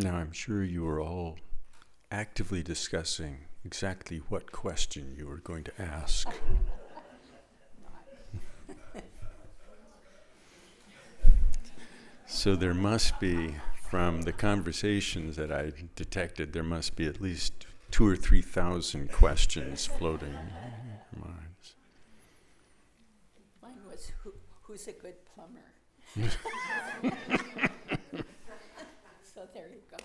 Now, I'm sure you were all actively discussing exactly what question you were going to ask. So there must be, from the conversations that I detected, there must be at least 2,000 or 3,000 questions floating in your minds. Mine was, who's a good plumber? So there you go.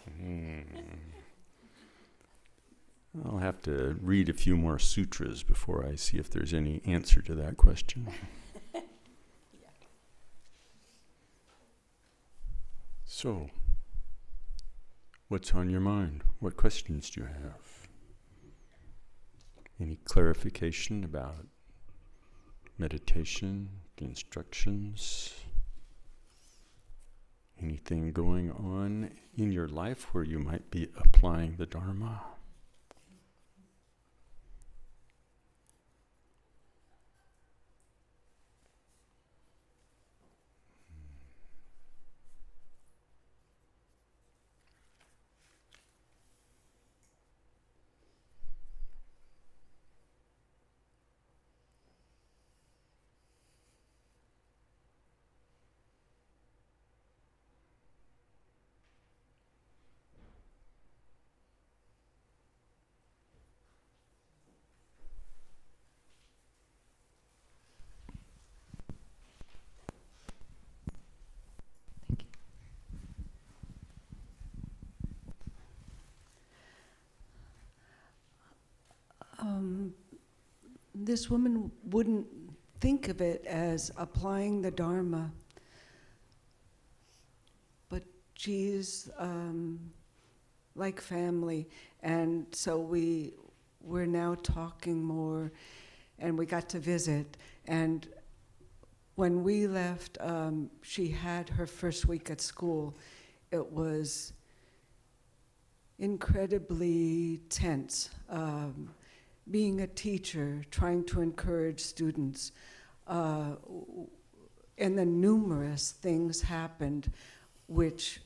I'll have to read a few more sutras before I see if there's any answer to that question. Yeah. So, what's on your mind? What questions do you have? Any clarification about meditation, the instructions? Anything going on in your life where you might be applying the Dharma? This woman wouldn't think of it as applying the Dharma, but she's like family, and so we're now talking more, and we got to visit. And when we left, she had her first week at school. It was incredibly tense. Being a teacher, trying to encourage students, and then numerous things happened, which,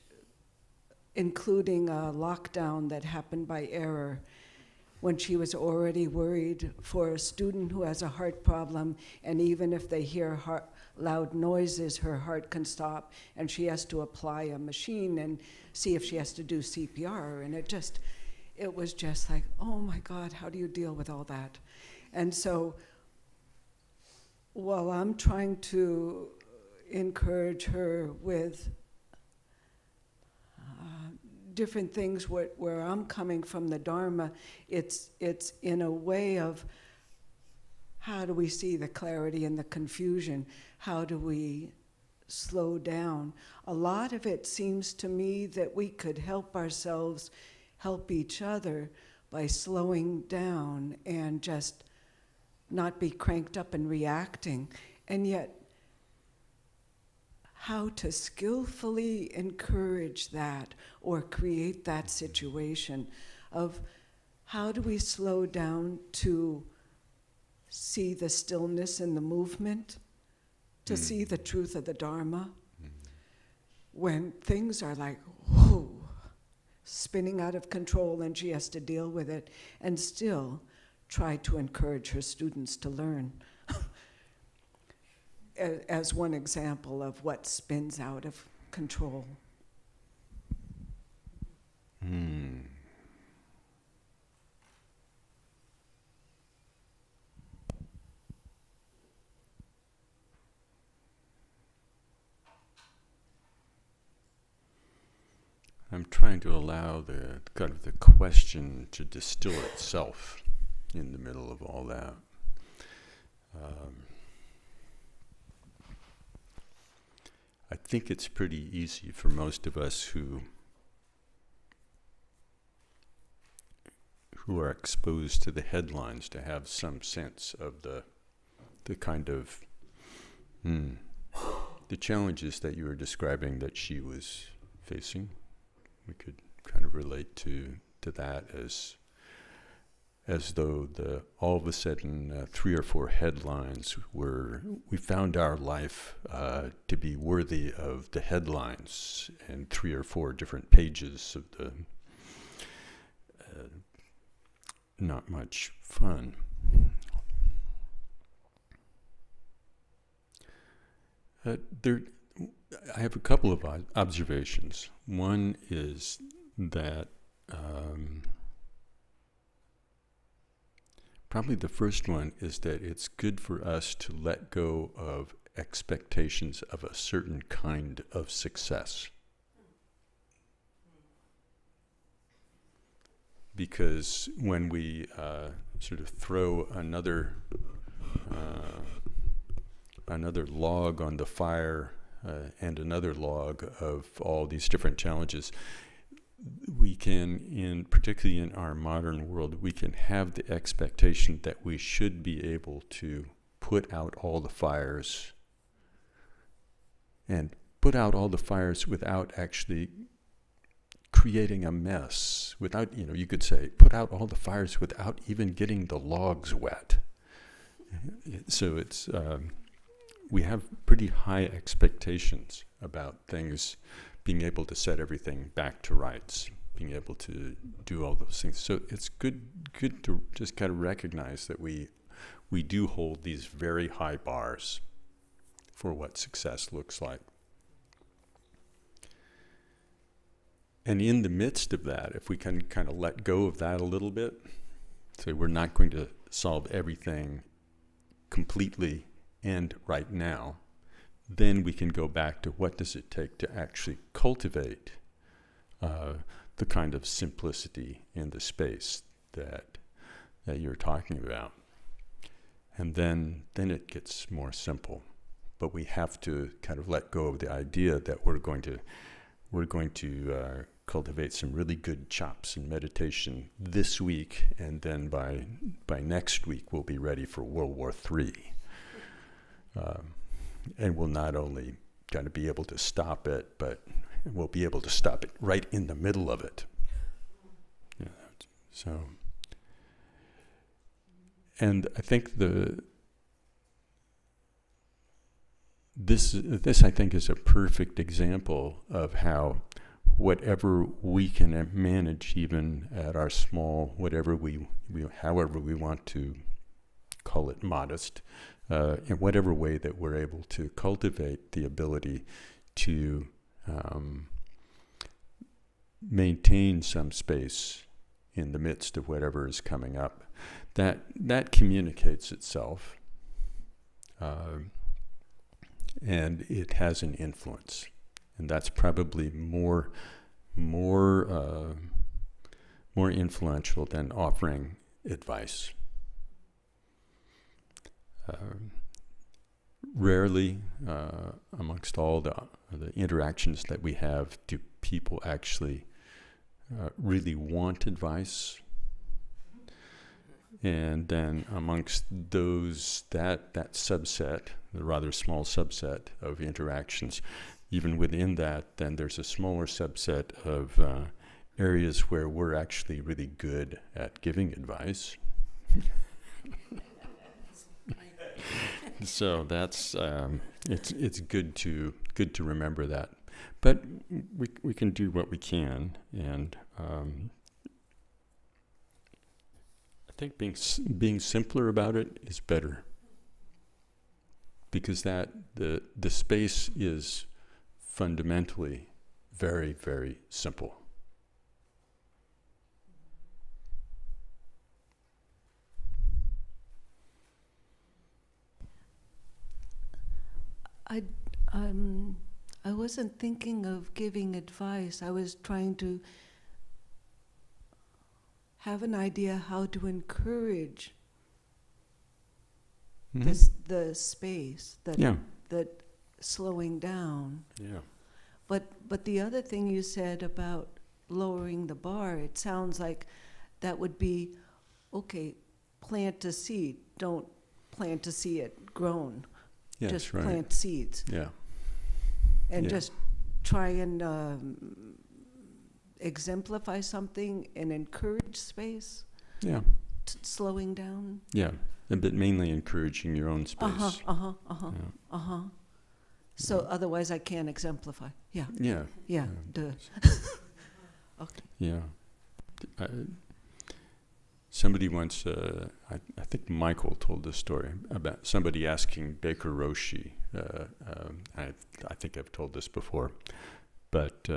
including a lockdown that happened by error, when she was already worried for a student who has a heart problem, and even if they hear loud noises, her heart can stop, and she has to apply a machine and see if she has to do CPR, and it was just like, oh my God, how do you deal with all that? And so while I'm trying to encourage her with different things where I'm coming from the Dharma, it's in a way of how do we see the clarity and the confusion? How do we slow down? A lot of it seems to me that we could help ourselves help each other by slowing down and just not be cranked up and reacting. And yet, how to skillfully encourage that or create that situation of how do we slow down to see the stillness in the movement, to see the truth of the Dharma, when things are like, whoa, spinning out of control, and she has to deal with it, and still try to encourage her students to learn. As one example of what spins out of control. I'm trying to allow the kind of the question to distill itself in the middle of all that. I think it's pretty easy for most of us who are exposed to the headlines to have some sense of the kind of the challenges that you were describing that she was facing. We could kind of relate to that as though all of a sudden 3 or 4 headlines we found our life to be worthy of the headlines and 3 or 4 different pages of the not much fun. I have a couple of observations. One is that probably the first one is that it's good for us to let go of expectations of a certain kind of success. Because when we sort of throw another log on the fire and another log of all these different challenges, we can, particularly in our modern world, we can have the expectation that we should be able to put out all the fires, and put out all the fires without actually creating a mess, without, you could say, put out all the fires without even getting the logs wet. So it's, we have pretty high expectations about things, being able to set everything back to rights, being able to do all those things. So it's good to just kind of recognize that we do hold these very high bars for what success looks like. And in the midst of that, if we can kind of let go of that a little bit, say we're not going to solve everything completely and right now, then we can go back to what does it take to actually cultivate the kind of simplicity in the space that you're talking about. And then it gets more simple. But we have to kind of let go of the idea that we're going to cultivate some really good chops in meditation this week, and then by next week we'll be ready for World War III. And we'll not only kind of be able to stop it, but we'll be able to stop it right in the middle of it. Yeah, so, and I think this I think is a perfect example of how whatever we can manage, even at our small, however we want to call it, modest, in whatever way that we're able to cultivate the ability to maintain some space in the midst of whatever is coming up, that communicates itself, and it has an influence, and that's probably more influential than offering advice. Rarely, amongst all the interactions that we have, do people actually really want advice. And then amongst those, that subset, the rather small subset of interactions, even within that, then there's a smaller subset of areas where we're actually really good at giving advice. So that's it's good to remember that, but we can do what we can, and I think being simpler about it is better, because that the space is fundamentally very, very simple. I wasn't thinking of giving advice. I was trying to have an idea how to encourage the space, that slowing down. Yeah. But the other thing you said about lowering the bar, it sounds like that would be, okay, plant a seed. Don't plant to see it grown. Yes, just right. plant seeds. Yeah. And Yeah. just try and exemplify something and encourage space Yeah. slowing down. Yeah, but mainly encouraging your own space. Yeah. So otherwise I can't exemplify. Yeah. Yeah. Duh. Okay. Yeah. Somebody once, I think Michael told this story about somebody asking Baker Roshi. I think I've told this before, but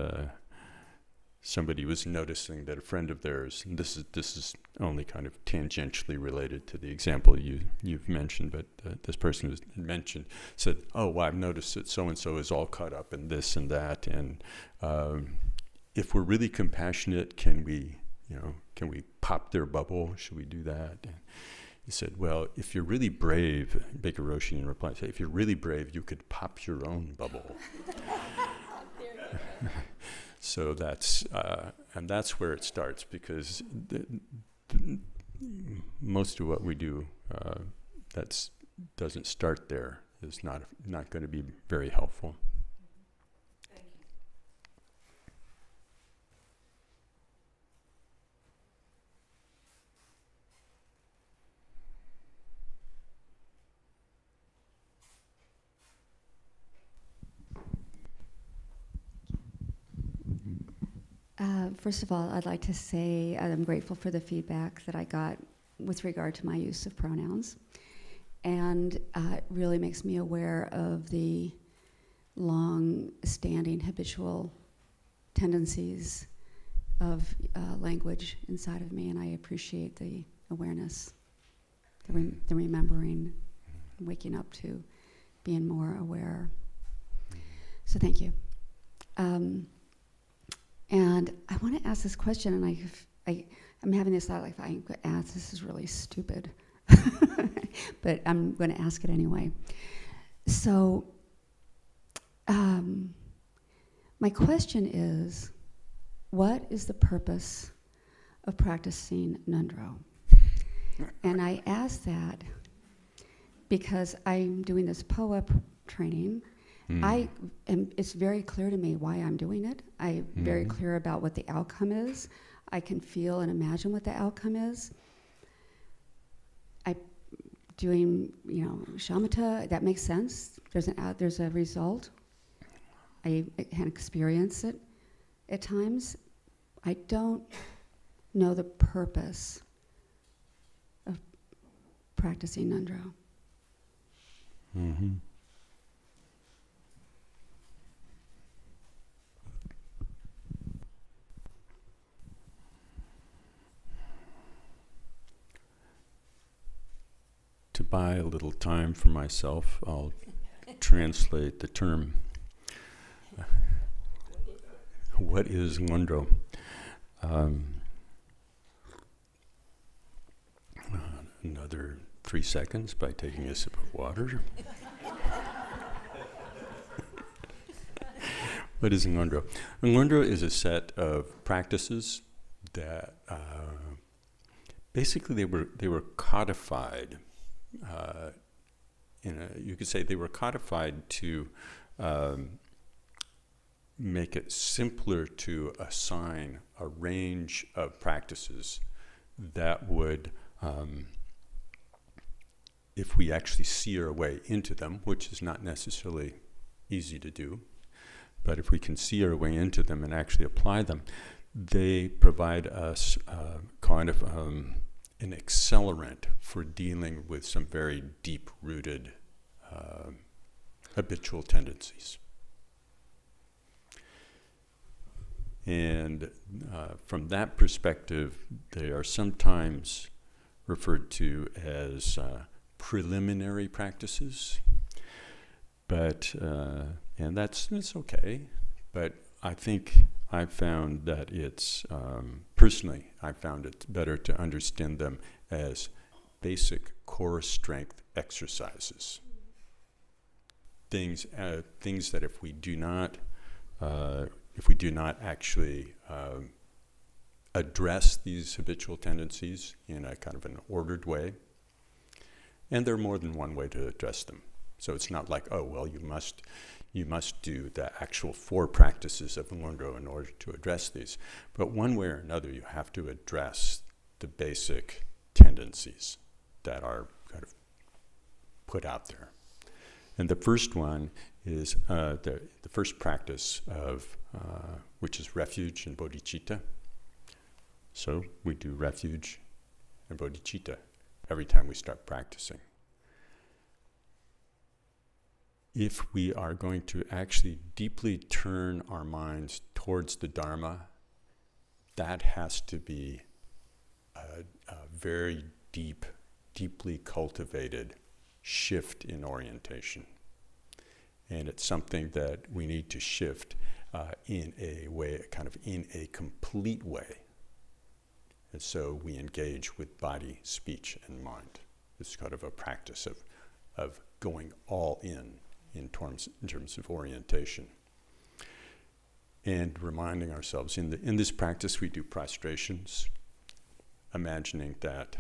somebody was noticing that a friend of theirs, and this is only kind of tangentially related to the example you've mentioned, but this person was mentioned said, "Oh, well, I've noticed that so and so is all caught up in this and that, and if we're really compassionate, can we pop their bubble? Should we do that?" And he said, "Well, if you're really brave," Baker Roshi in reply said, "if you're really brave, you could pop your own bubble." So that's where it starts, because most of what we do that doesn't start there is not going to be very helpful. First of all, I'd like to say I'm grateful for the feedback that I got with regard to my use of pronouns. And it really makes me aware of the long-standing habitual tendencies of language inside of me, and I appreciate the awareness, the remembering, waking up to being more aware. So thank you. And I want to ask this question, and I'm having this thought, like, if I ask, this is really stupid, but I'm going to ask it anyway. So, my question is, what is the purpose of practicing Nundro? And I ask that because I'm doing this POA training. It's very clear to me why I'm doing it. I'm very clear about what the outcome is. I can feel and imagine what the outcome is. Doing, shamatha, that makes sense. There's a result. I can experience it at times. I don't know the purpose of practicing Nundro. Mm-hmm. To buy a little time for myself, I'll translate the term. What is Nundro? Another 3 seconds by taking a sip of water. What is Nundro? Nundro is a set of practices that basically they were codified. You could say they were codified to make it simpler to assign a range of practices that would, if we actually see our way into them, which is not necessarily easy to do, but if we can see our way into them and actually apply them, they provide us kind of an accelerant for dealing with some very deep-rooted habitual tendencies. And from that perspective, they are sometimes referred to as preliminary practices, but and that's okay. But I think I found that it's personally, I found it better to understand them as basic core strength exercises. Things that if we do not actually address these habitual tendencies in a kind of an ordered way, and there are more than one way to address them. So it's not like, oh, well, you must do the actual 4 practices of Nundro in order to address these. But one way or another, you have to address the basic tendencies that are kind of put out there. And the first one is the first practice of, which is refuge and bodhicitta. So we do refuge and bodhicitta every time we start practicing. If we are going to actually deeply turn our minds towards the Dharma, that has to be a very deeply cultivated shift in orientation. And it's something that we need to shift in a way, kind of in a complete way. And so we engage with body, speech, and mind. It's kind of a practice of going all in terms of orientation. And reminding ourselves, in this practice we do prostrations, imagining that,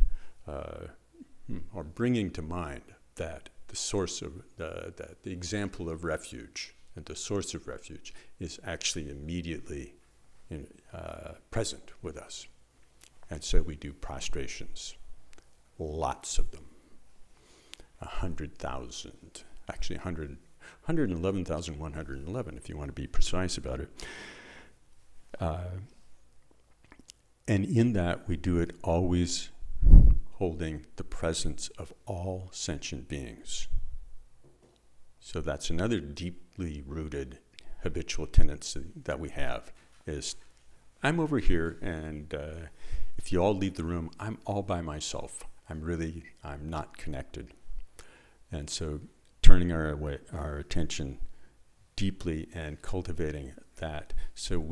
or bringing to mind that the source of, that the example of refuge and the source of refuge is actually immediately present with us. And so we do prostrations, lots of them, 100,000, actually 111,111 if you want to be precise about it. And in that we do it always holding the presence of all sentient beings. So that's another deeply rooted habitual tendency that we have is, I'm over here and if you all leave the room, I'm all by myself. I'm not connected. And so turning our attention deeply and cultivating that, so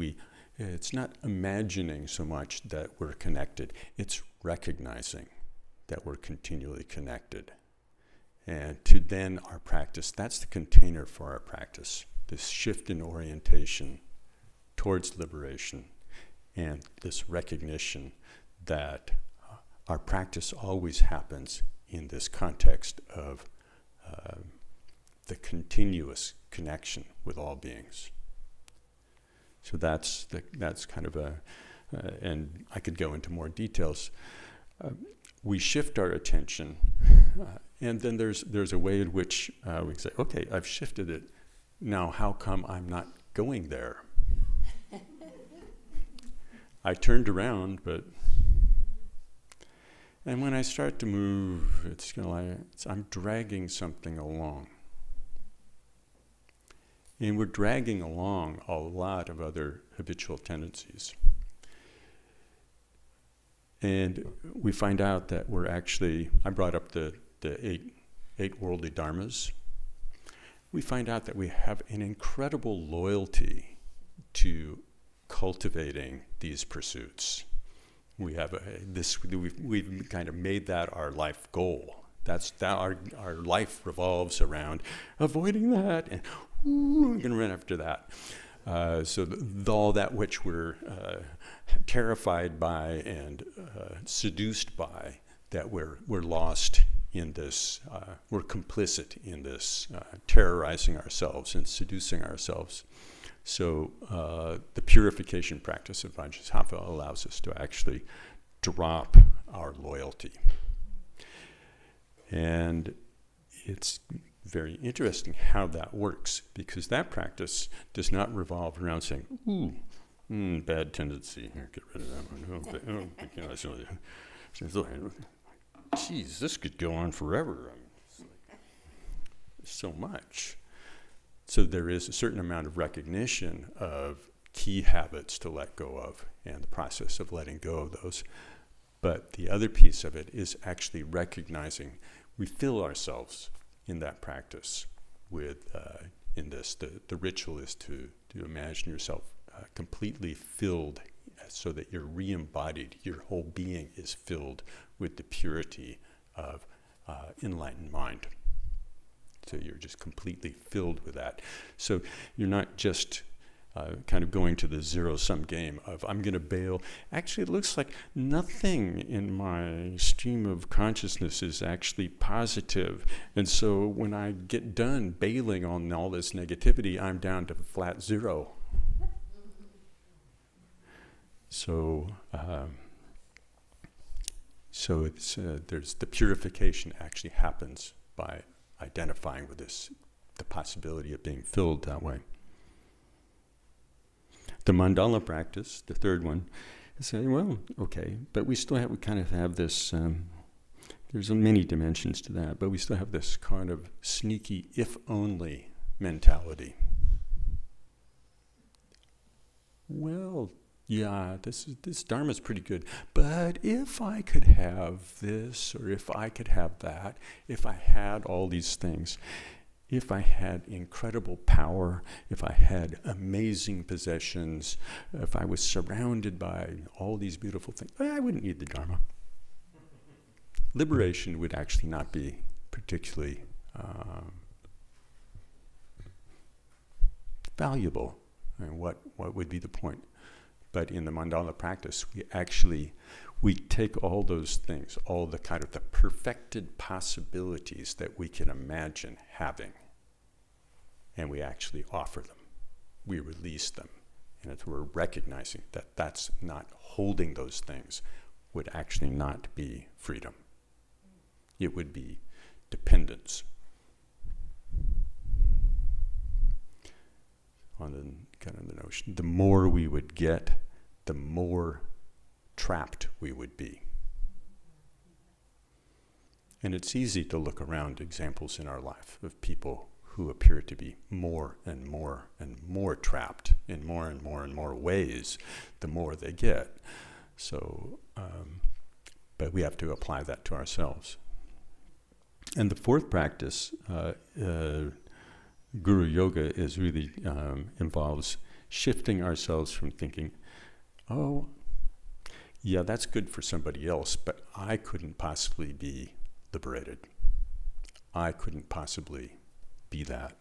it's not imagining so much that we're connected, it's recognizing that we're continually connected. And to then our practice, that's the container for our practice, this shift in orientation towards liberation and this recognition that our practice always happens in this context of the continuous connection with all beings. So that's kind of and I could go into more details. We shift our attention, and then there's a way in which we say, okay, I've shifted it. Now, how come I'm not going there? I turned around, and when I start to move, it's kind of like I'm dragging something along. And we're dragging along a lot of other habitual tendencies. And we find out that we're actually, I brought up the eight worldly dharmas. We find out that we have an incredible loyalty to cultivating these pursuits. We have we've kind of made that our life goal. Our life revolves around avoiding that, and I'm going to run after that. So all that which we're terrified by and seduced by, that we're lost in this, we're complicit in this, terrorizing ourselves and seducing ourselves. So the purification practice of Vajrasattva allows us to actually drop our loyalty. And it's very interesting how that works, because that practice does not revolve around saying, ooh, bad tendency, here, get rid of that one. Geez, this could go on forever. So much. So there is a certain amount of recognition of key habits to let go of and the process of letting go of those. But the other piece of it is actually recognizing we fill ourselves in that practice with, in this, the ritual is to imagine yourself completely filled so that you're re-embodied, your whole being is filled with the purity of enlightened mind. So you're just completely filled with that. So you're not just kind of going to the zero-sum game of I'm going to bail. Actually, it looks like nothing in my stream of consciousness is actually positive. And so when I get done bailing on all this negativity, I'm down to flat zero. So it's there's the purification actually happens by identifying with this, the possibility of being filled that way. The mandala practice, the third one, is saying, well, okay, but we kind of have this, there's many dimensions to that, but we still have this kind of sneaky if-only mentality. Well, yeah, this Dharma's pretty good, but if I could have this, or if I could have that, if I had all these things, if I had incredible power, if I had amazing possessions, if I was surrounded by all these beautiful things, I wouldn't need the Dharma. Liberation would actually not be particularly valuable. I mean, what would be the point? But in the mandala practice, we take all those things, all the kind of the perfected possibilities that we can imagine having, and we actually offer them. We release them. And as we're recognizing that that's not holding those things would actually not be freedom. It would be dependence. On the kind of the notion, the more we would get, the more trapped we would be. And it's easy to look around examples in our life of people who appear to be more and more and more trapped in more and more and more ways the more they get. So, but we have to apply that to ourselves. And the fourth practice, Guru Yoga, is really involves shifting ourselves from thinking, oh, yeah, that's good for somebody else, but I couldn't possibly be liberated. I couldn't possibly be that.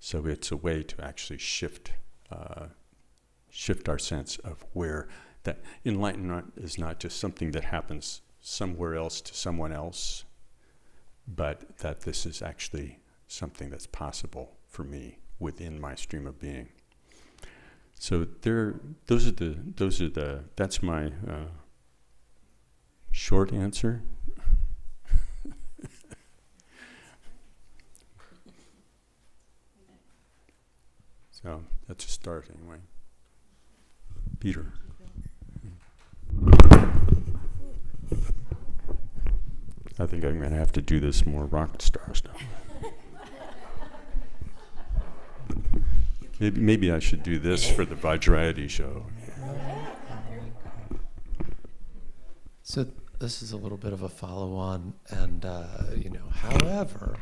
So it's a way to actually shift our sense of where that enlightenment is not just something that happens somewhere else to someone else, but that this is actually something that's possible for me within my stream of being. So that's my short answer. So that's a start anyway. Peter. I think I'm going to have to do this more rock star stuff. Maybe I should do this for the Vajrayati show. So this is a little bit of a follow-on, and however,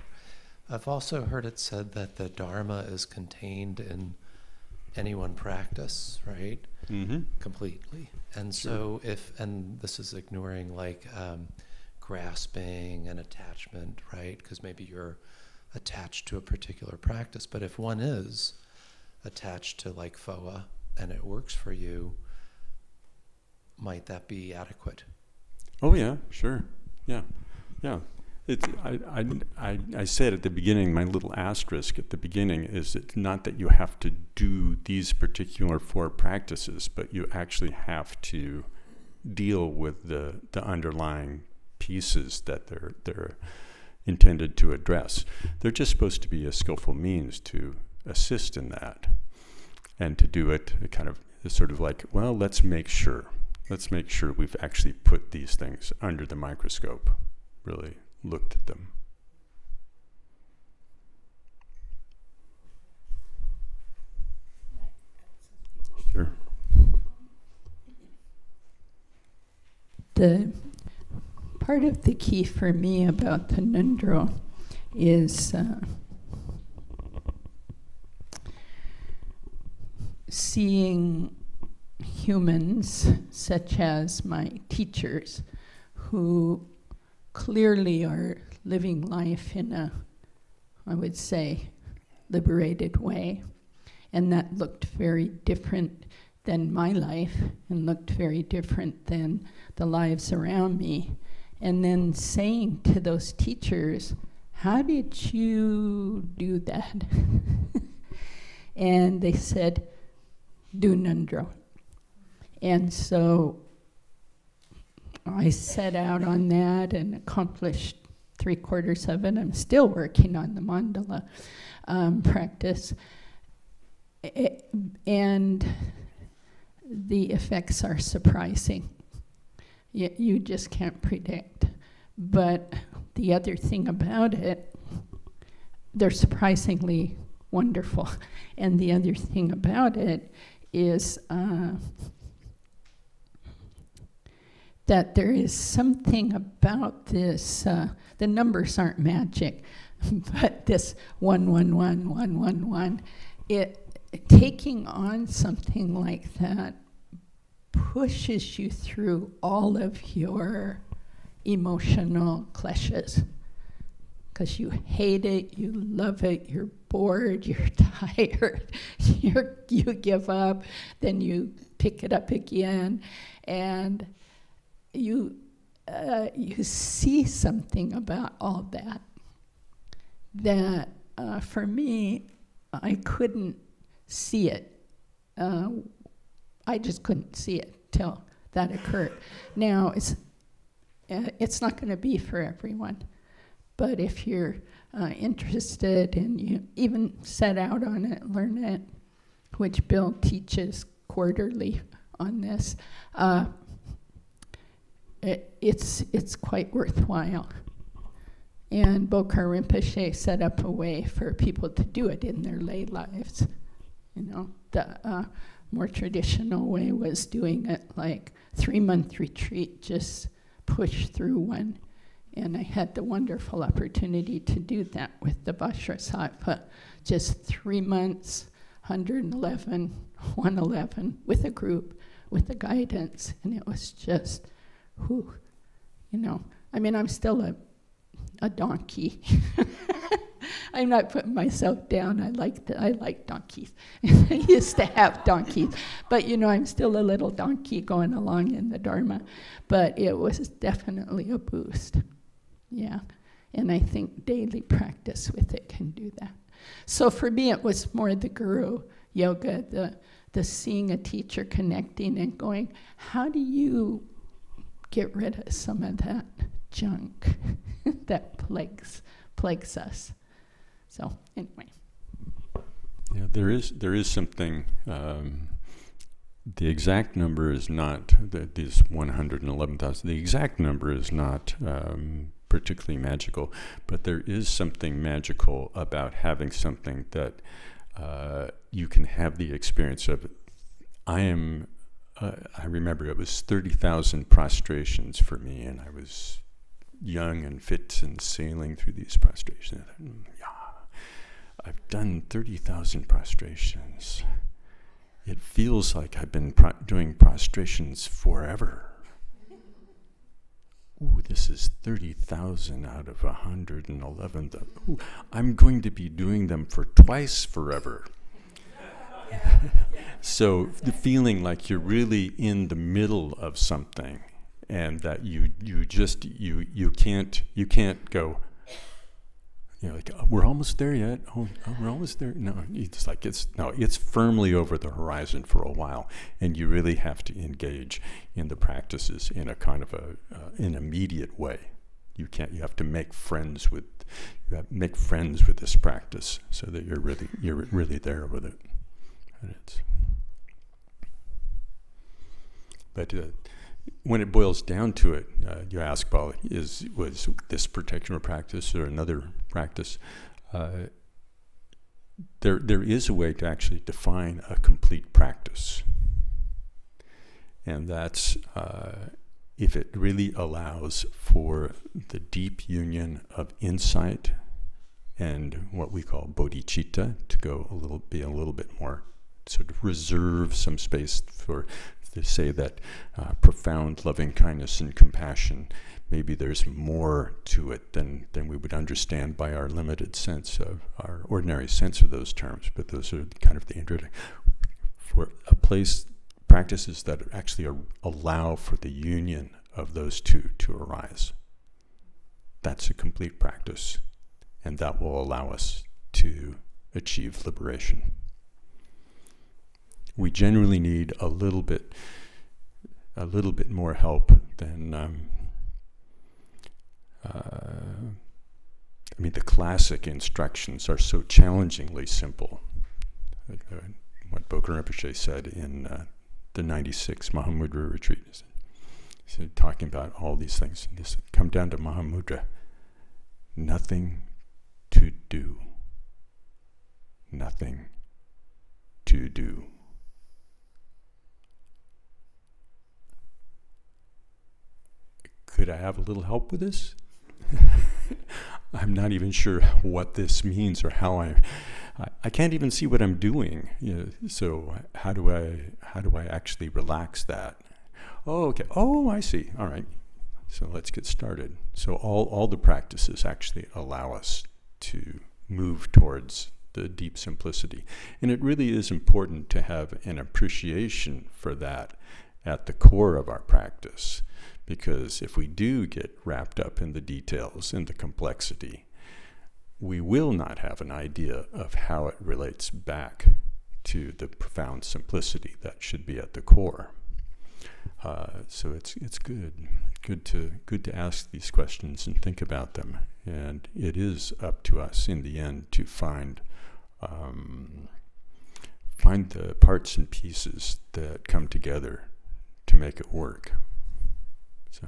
I've also heard it said that the Dharma is contained in any one practice, right? Mm-hmm. Completely. And so and this is ignoring like grasping and attachment, right? Because maybe you're attached to a particular practice, but if one is attached to like FOA and it works for you, might that be adequate? Oh yeah, sure. Yeah. I said at the beginning, my little asterisk at the beginning is it's not that you have to do these particular 4 practices, but you actually have to deal with the underlying pieces that they're intended to address. They're just supposed to be a skillful means to assist in that, and to do it kind of sort of like, well, let's make sure we've actually put these things under the microscope, really looked at them. Sure. The part of the key for me about the Nundro is seeing humans such as my teachers who clearly are living life in a, I would say, liberated way. And that looked very different than my life and looked very different than the lives around me. And then saying to those teachers, how did you do that? And they said, do Nundro. And so I set out on that and accomplished 3/4 of it. I'm still working on the mandala practice. And the effects are surprising. You just can't predict. But the other thing about it, they're surprisingly wonderful. And the other thing about it is that there is something about this, the numbers aren't magic, but this 111, taking on something like that pushes you through all of your emotional clashes. Because you hate it, you love it, you're bored, you're tired, you give up, then you pick it up again, and you see something about all that for me, I couldn't see it. I just couldn't see it till that occurred. Now, it's not going to be for everyone. But if you're interested and you even set out on it, learn it, which Bill teaches quarterly on this, it's quite worthwhile. And Bokar Rinpoche set up a way for people to do it in their lay lives. You know, the more traditional way was doing it like 3-month retreat, just push through one. And I had the wonderful opportunity to do that with the Vajrasattva, just 3 months, 111, 111, with a group, with the guidance, and it was just, whew, you know. I mean, I'm still a donkey. I'm not putting myself down. I like donkeys. I used to have donkeys, but you know, I'm still a little donkey going along in the Dharma. But it was definitely a boost. Yeah, and I think daily practice with it can do that. So for me, it was more the guru yoga, the seeing a teacher, connecting and going, how do you get rid of some of that junk that plagues us? So anyway. Yeah, there is something. The exact number is not these 111,000. The exact number is not particularly magical, but there is something magical about having something that you can have the experience of. I remember it was 30,000 prostrations for me, and I was young and fit and sailing through these prostrations. I've done 30,000 prostrations. It feels like I've been doing prostrations forever. Ooh, this is 30,000 out of 111. Ooh, I'm going to be doing them for twice forever. So the feeling like you're really in the middle of something, and that you can't go, you know, like, oh, we're almost there yet. Oh, we're almost there. No, it's firmly over the horizon for a while, and you really have to engage in the practices in a kind of an immediate way. You have to make friends with this practice so that you're really there with it. But when it boils down to it, you ask, well, was this particular practice or another practice? There is a way to actually define a complete practice, and that's if it really allows for the deep union of insight and what we call bodhicitta to be a little bit more, sort of reserve some space for. They say that profound loving kindness and compassion, maybe there's more to it than we would understand by our limited sense of our ordinary sense of those terms. But those are kind of the introduction for practices that actually allow for the union of those two to arise. That's a complete practice, and that will allow us to achieve liberation. We generally need a little bit more help then I mean, the classic instructions are so challengingly simple. What Bokar Rinpoche said in the 96 Mahamudra retreat. He said, talking about all these things. He said, come down to Mahamudra. Nothing to do. Nothing to do. Could I have a little help with this? I'm not even sure what this means or how I can't even see what I'm doing. You know, so how do I actually relax that? Oh, okay. Oh, I see. All right. So let's get started. So all the practices actually allow us to move towards the deep simplicity. And it really is important to have an appreciation for that at the core of our practice. Because if we do get wrapped up in the details, in the complexity, we will not have an idea of how it relates back to the profound simplicity that should be at the core. So it's good to ask these questions and think about them. And it is up to us in the end to find the parts and pieces that come together to make it work. So,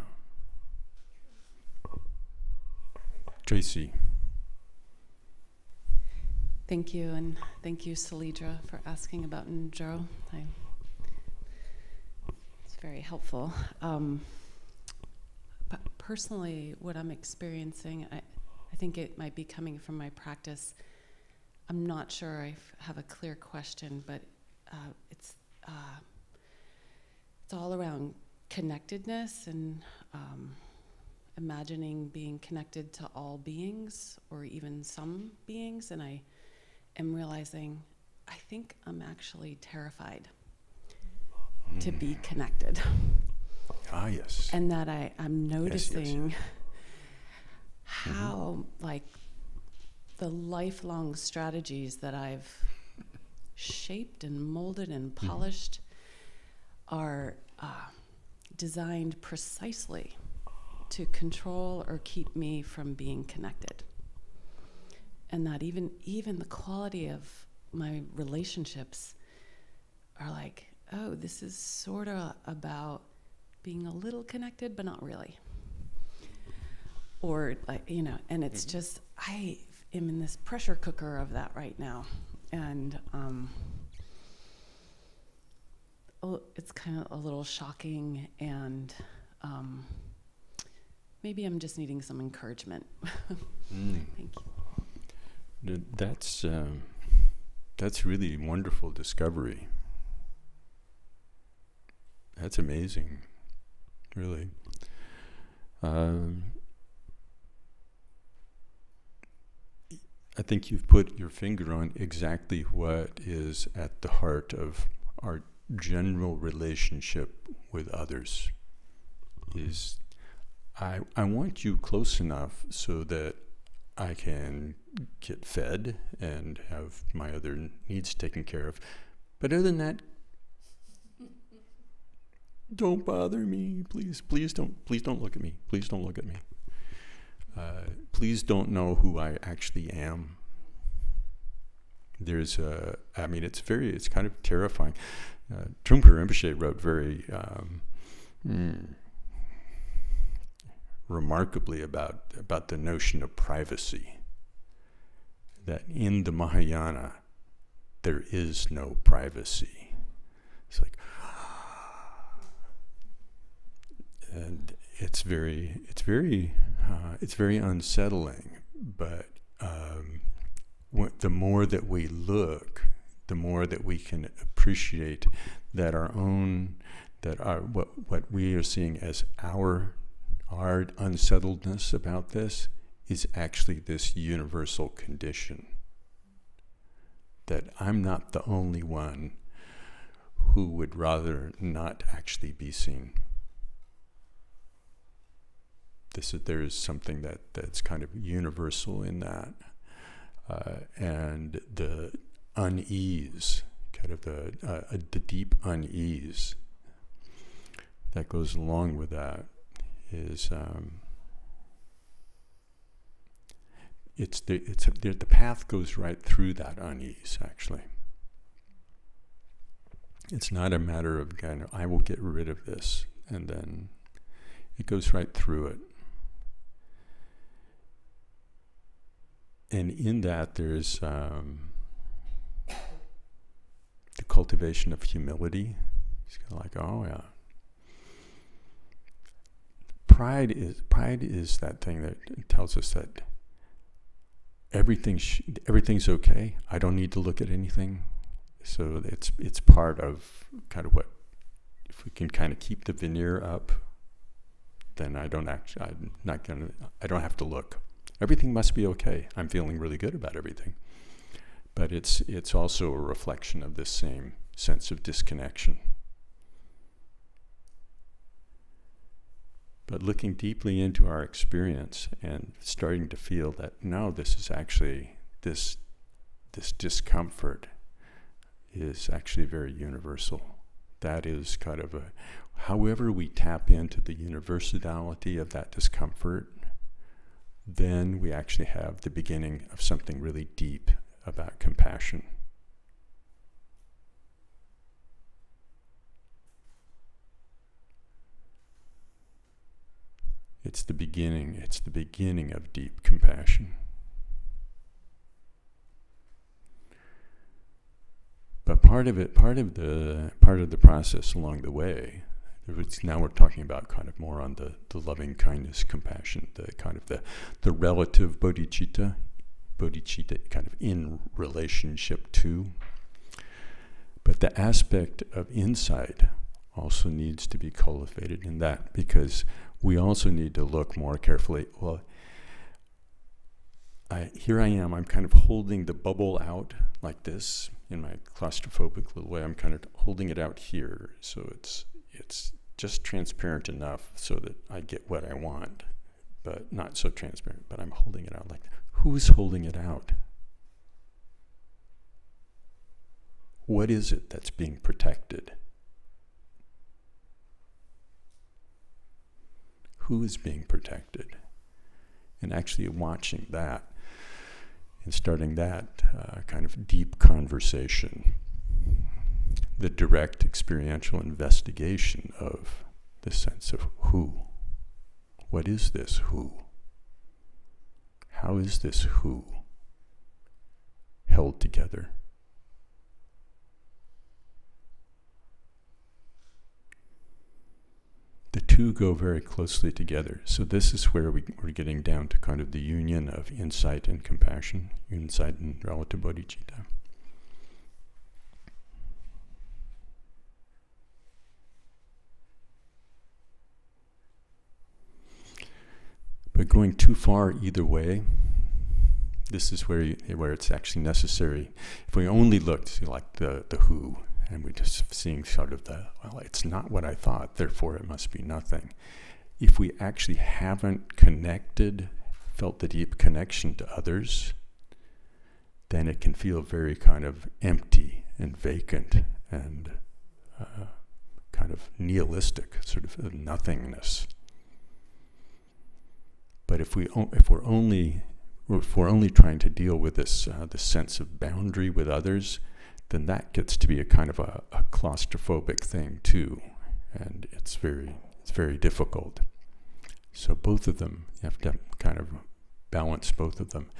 Tracy. Thank you, and thank you, Salidra, for asking about Ndro. It's very helpful. But personally, what I'm experiencing, I think it might be coming from my practice. I'm not sure I have a clear question, but it's all around connectedness and imagining being connected to all beings or even some beings, and I am realizing I think I'm actually terrified to be connected. Ah, yes. And that I'm noticing yes. how like the lifelong strategies that I've shaped and molded and polished are designed precisely to control or keep me from being connected. And that even the quality of my relationships are like, oh, this is sort of about being a little connected, but not really. Or like, you know, and it's just, I am in this pressure cooker of that right now. And it's kind of a little shocking, and maybe I'm just needing some encouragement. Thank you. That's really wonderful discovery. That's amazing, really. I think you've put your finger on exactly what is at the heart of our general relationship with others. Is I want you close enough so that I can get fed and have my other needs taken care of. But other than that, don't bother me, please. Please don't look at me. Please don't look at me. Please don't know who I actually am. It's kind of terrifying. Trungpa Rinpoche wrote very remarkably about the notion of privacy. That in the Mahayana, there is no privacy. It's like, and it's very unsettling. But the more that we look, the more that we can appreciate that what we are seeing as our unsettledness about this is actually this universal condition. That I'm not the only one who would rather not actually be seen. There is something that's kind of universal in that. And the unease, kind of the deep unease that goes along with that, the path goes right through that unease, actually. It's not a matter of kind of, I will get rid of this, and then it goes right through it. And in that, there's the cultivation of humility. It's kind of like, oh yeah. Pride is that thing that tells us that everything's okay. I don't need to look at anything. So it's part of kind of what, if we can kind of keep the veneer up, then I don't have to look. Everything must be okay. I'm feeling really good about everything. But it's also a reflection of this same sense of disconnection. But looking deeply into our experience and starting to feel that, no, this is actually, this discomfort is actually very universal. That is kind of however we tap into the universality of that discomfort, then we actually have the beginning of something really deep about compassion. It's the beginning of deep compassion. But part of the process along the way, now we're talking about kind of more on the loving kindness, compassion, the kind of the relative bodhicitta kind of in relationship to. But the aspect of insight also needs to be cultivated in that, because we also need to look more carefully. Well, here I am, I'm kind of holding the bubble out like this in my claustrophobic little way. I'm kind of holding it out here, so it's just transparent enough so that I get what I want, but not so transparent, but I'm holding it out like that. Who's holding it out? What is it that's being protected? Who is being protected? And actually watching that and starting that kind of deep conversation, the direct experiential investigation of the sense of who. What is this who? How is this who held together? The two go very closely together. So this is where we're getting down to kind of the union of insight and compassion, insight and relative bodhicitta. But going too far either way, this is where it's actually necessary. If we only looked like the who, and we're just seeing sort of well, it's not what I thought, therefore it must be nothing. If we actually haven't felt the deep connection to others, then it can feel very kind of empty and vacant and kind of nihilistic, sort of nothingness. But if we're only trying to deal with this sense of boundary with others, then that gets to be a kind of a claustrophobic thing too, and it's very difficult. So both of them, you have to kind of balance both of them.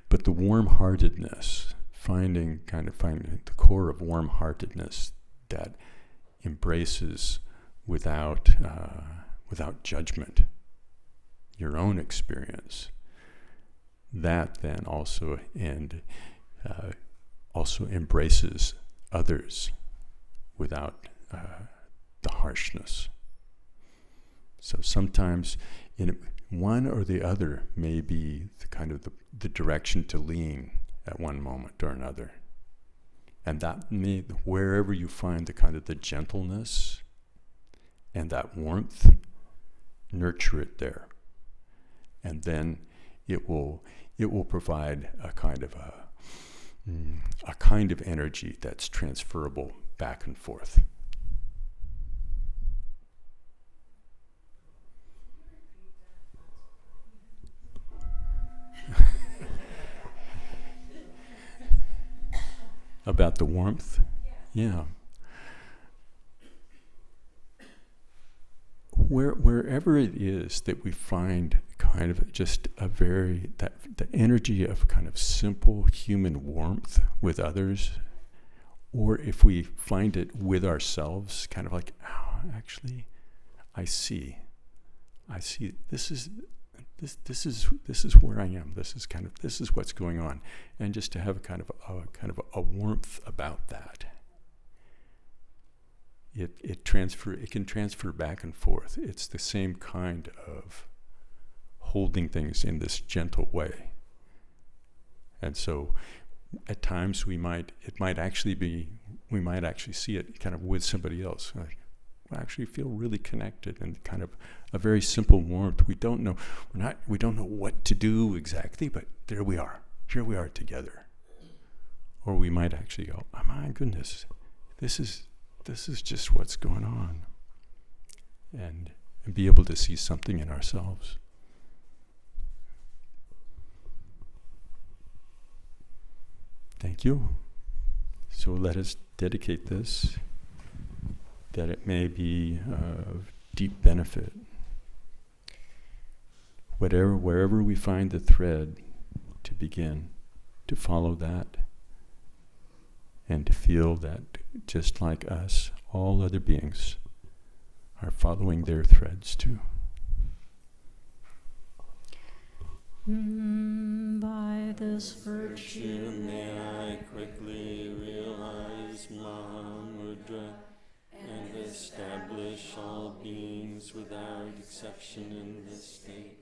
But the warm-heartedness, finding the core of warm-heartedness that embraces without judgment your own experience, that then also embraces others without the harshness. So sometimes one or the other may be the direction to lean at one moment or another. And that may, wherever you find the gentleness and that warmth, nurture it there. And then it will provide a kind of energy that's transferable back and forth. About the warmth? Yeah. Wherever it is that we find kind of just the energy of kind of simple human warmth with others, or if we find it with ourselves, kind of like, oh, actually, I see, this is where I am. This is what's going on, and just to have a warmth about that. It can transfer back and forth. It's the same kind of holding things in this gentle way. And so at times we might actually see it kind of with somebody else. Like, we actually feel really connected and kind of a very simple warmth. We don't know what to do exactly, but there we are. Here we are together. Or we might actually go, oh my goodness, this is just what's going on. And be able to see something in ourselves. Thank you. So let us dedicate this, that it may be of deep benefit. Wherever we find the thread, to begin to follow that, and to feel that just like us, all other beings are following their threads too. By this virtue may I quickly realize Mahamudra and establish all beings without exception in this state.